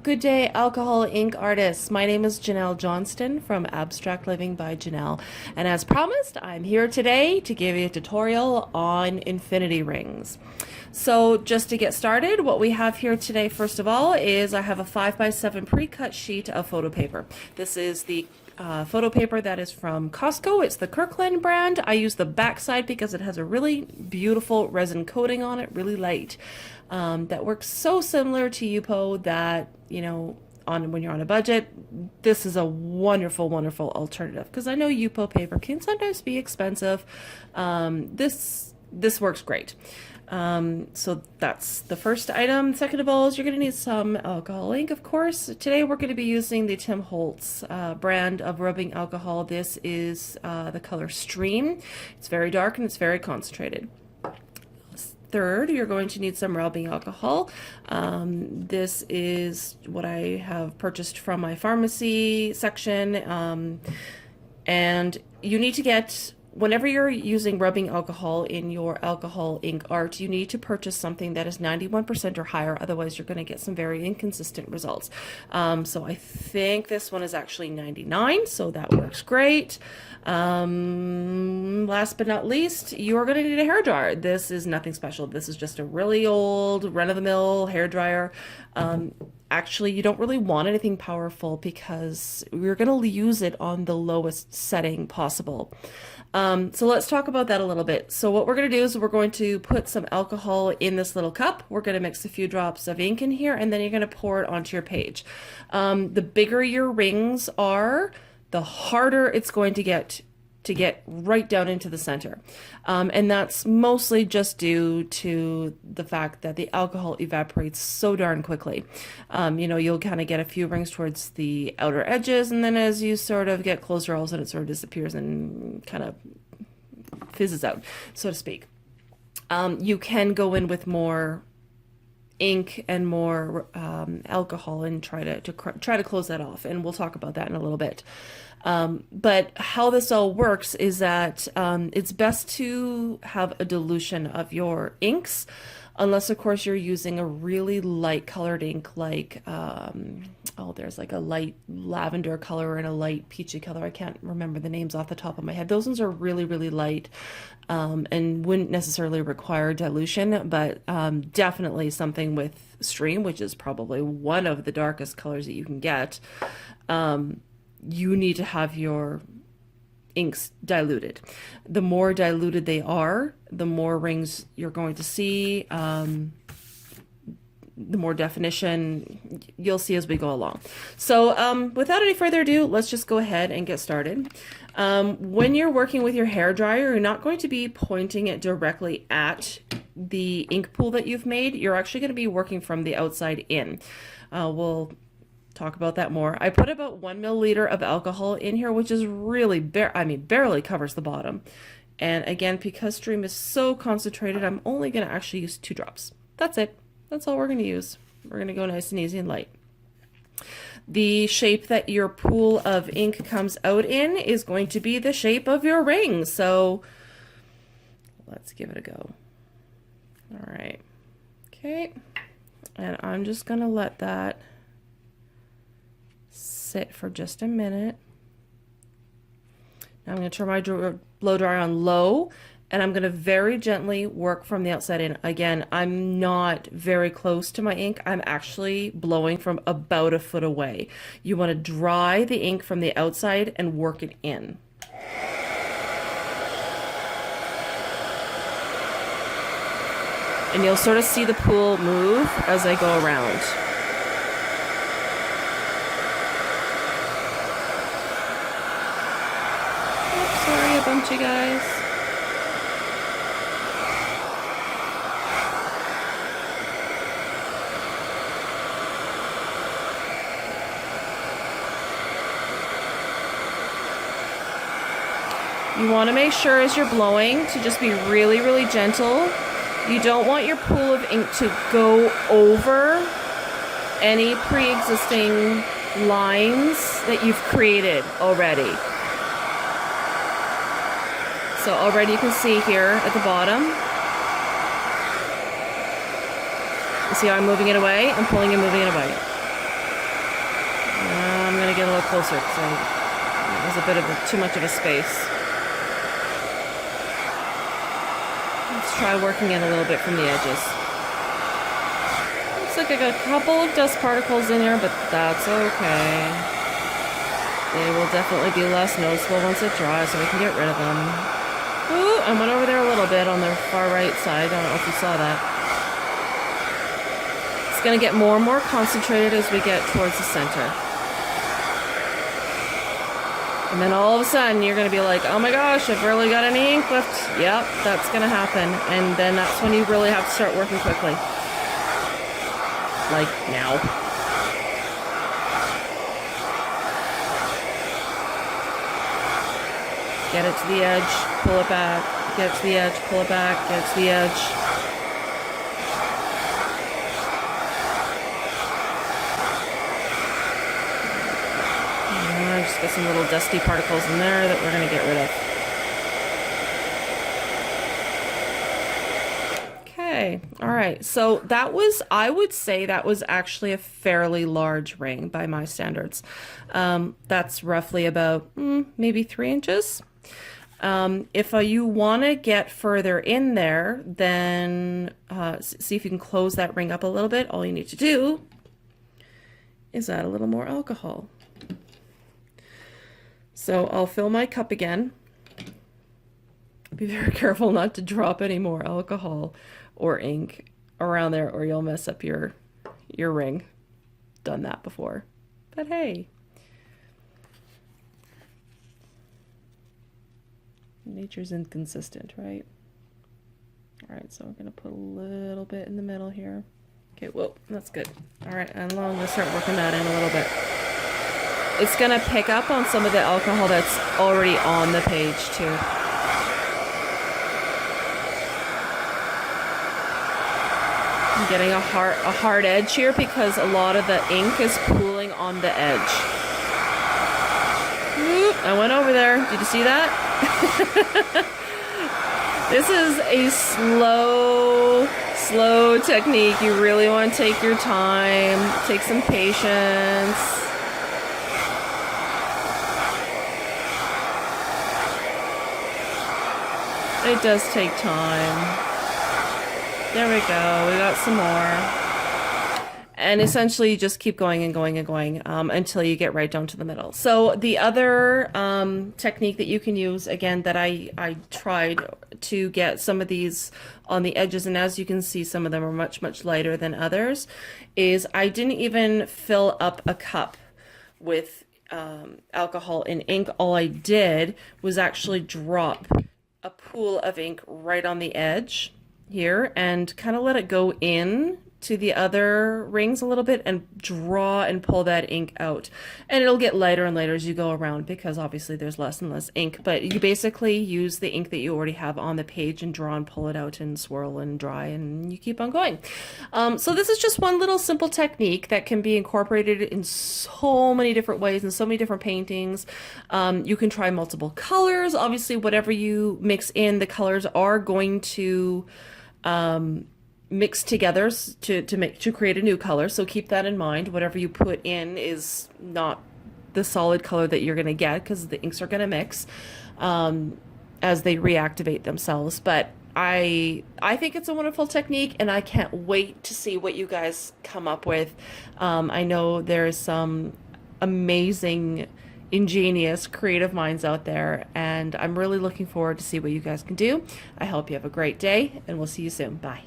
Good day, alcohol ink artists. My name is Janelle Johnston from Abstract Living by Janelle. And as promised, I'm here today to give you a tutorial on infinity rings. So just to get started, what we have here today, first of all, is I have a 5x7 pre-cut sheet of photo paper. This is the photo paper that is from Costco. It's the Kirkland brand. I use the backside because it has a really beautiful resin coating on it, really light. That works so similar to Yupo that, you know, when you're on a budget, this is a wonderful, wonderful alternative, because I know Yupo paper can sometimes be expensive. This works great. So that's the first item. Second of all is you're going to need some alcohol ink, of course. Today we're going to be using the Tim Holtz brand of rubbing alcohol. This is the color Stream. It's very dark and it's very concentrated. Third, you're going to need some rubbing alcohol. This is what I have purchased from my pharmacy section. And you need to get, whenever you're using rubbing alcohol in your alcohol ink art, you need to purchase something that is 91% or higher. Otherwise, you're going to get some very inconsistent results. So I think this one is actually 99, so that works great. Last but not least, you're going to need a hair dryer. This is nothing special. This is just a really old run-of-the-mill hair dryer. Actually, you don't really want anything powerful because we're going to use it on the lowest setting possible. So let's talk about that a little bit. So what we're going to do is we're going to put some alcohol in this little cup. We're going to mix a few drops of ink in here, and then you're going to pour it onto your page. The bigger your rings are, the harder it's going to get right down into the center. And that's mostly just due to the fact that the alcohol evaporates so darn quickly. You know, you'll kind of get a few rings towards the outer edges, and then as you sort of get closer, all of a sudden it sort of disappears and kind of fizzes out, so to speak. You can go in with more ink and more alcohol and try to close that off, and we'll talk about that in a little bit. But how this all works is that it's best to have a dilution of your inks, unless of course you're using a really light colored ink like there's like a light lavender color and a light peachy color. I can't remember the names off the top of my head. Those ones are really, really light and wouldn't necessarily require dilution, but definitely something with Stream, which is probably one of the darkest colors that you can get. You need to have your inks diluted. The more diluted they are, the more rings you're going to see, the more definition you'll see as we go along. So without any further ado, let's just go ahead and get started. When you're working with your hair dryer, you're not going to be pointing it directly at the ink pool that you've made. You're actually going to be working from the outside in. We'll talk about that more. I put about 1 milliliter of alcohol in here, which is really barely covers the bottom. And again, because Stream is so concentrated, I'm only going to actually use 2 drops. That's it. That's all we're going to use. We're going to go nice and easy and light. The shape that your pool of ink comes out in is going to be the shape of your ring. So let's give it a go. All right. Okay. And I'm just going to let that sit for just a minute. Now I'm going to turn my blow dryer on low, and I'm going to very gently work from the outside in. Again, I'm not very close to my ink. I'm actually blowing from about a foot away. You want to dry the ink from the outside and work it in. And you'll sort of see the pool move as I go around. Sorry, I bumped you guys. You want to make sure as you're blowing to just be really, really gentle. You don't want your pool of ink to go over any pre-existing lines that you've created already. So already you can see here at the bottom, you see how I'm moving it away? I'm pulling and moving it away. closer because it was a bit of too much of a space. Let's try working in a little bit from the edges. Looks like I got a couple of dust particles in here, but that's okay. They will definitely be less noticeable once it dries, so we can get rid of them. Ooh, I went over there a little bit on the far right side. I don't know if you saw that. It's going to get more and more concentrated as we get towards the center. And then all of a sudden, you're going to be like, oh my gosh, I've really got any ink left. Yep, that's going to happen. And then that's when you really have to start working quickly. Like now. Get it to the edge, pull it back, get it to the edge, pull it back, get it to the edge. Just got some little dusty particles in there that we're going to get rid of. Okay, all right. So that was, I would say that was actually a fairly large ring by my standards. That's roughly about maybe 3 inches. If you want to get further in there, then see if you can close that ring up a little bit. All you need to do is add a little more alcohol. So I'll fill my cup again. Be very careful not to drop any more alcohol or ink around there or you'll mess up your ring. Done that before. But hey. Nature's inconsistent, right? All right, so I'm going to put a little bit in the middle here. Okay, whoa, that's good. All right, and I'm going to start working that in a little bit. It's going to pick up on some of the alcohol that's already on the page, too. I'm getting a hard edge here because a lot of the ink is pooling on the edge. Whoop, I went over there. Did you see that? This is a slow technique. You really want to take your time, take some patience. It does take time. There we go. We got some more. And essentially you just keep going and going and going until you get right down to the middle. So the other technique that you can use, again, that I tried to get some of these on the edges, and as you can see, some of them are much, much lighter than others, is I didn't even fill up a cup with alcohol and ink. All I did was actually drop a pool of ink right on the edge here and kind of let it go in to the other rings a little bit and draw and pull that ink out. And it'll get lighter and lighter as you go around because obviously there's less and less ink, but you basically use the ink that you already have on the page and draw and pull it out and swirl and dry and you keep on going. So this is just one little simple technique that can be incorporated in so many different ways and so many different paintings. You can try multiple colors. Obviously, whatever you mix in, the colors are going to mix together to create a new color. So keep that in mind. Whatever you put in is not the solid color that you're going to get because the inks are going to mix as they reactivate themselves. But I think it's a wonderful technique and I can't wait to see what you guys come up with. I know there's some amazing, ingenious, creative minds out there, and I'm really looking forward to see what you guys can do. I hope you have a great day, and we'll see you soon. Bye.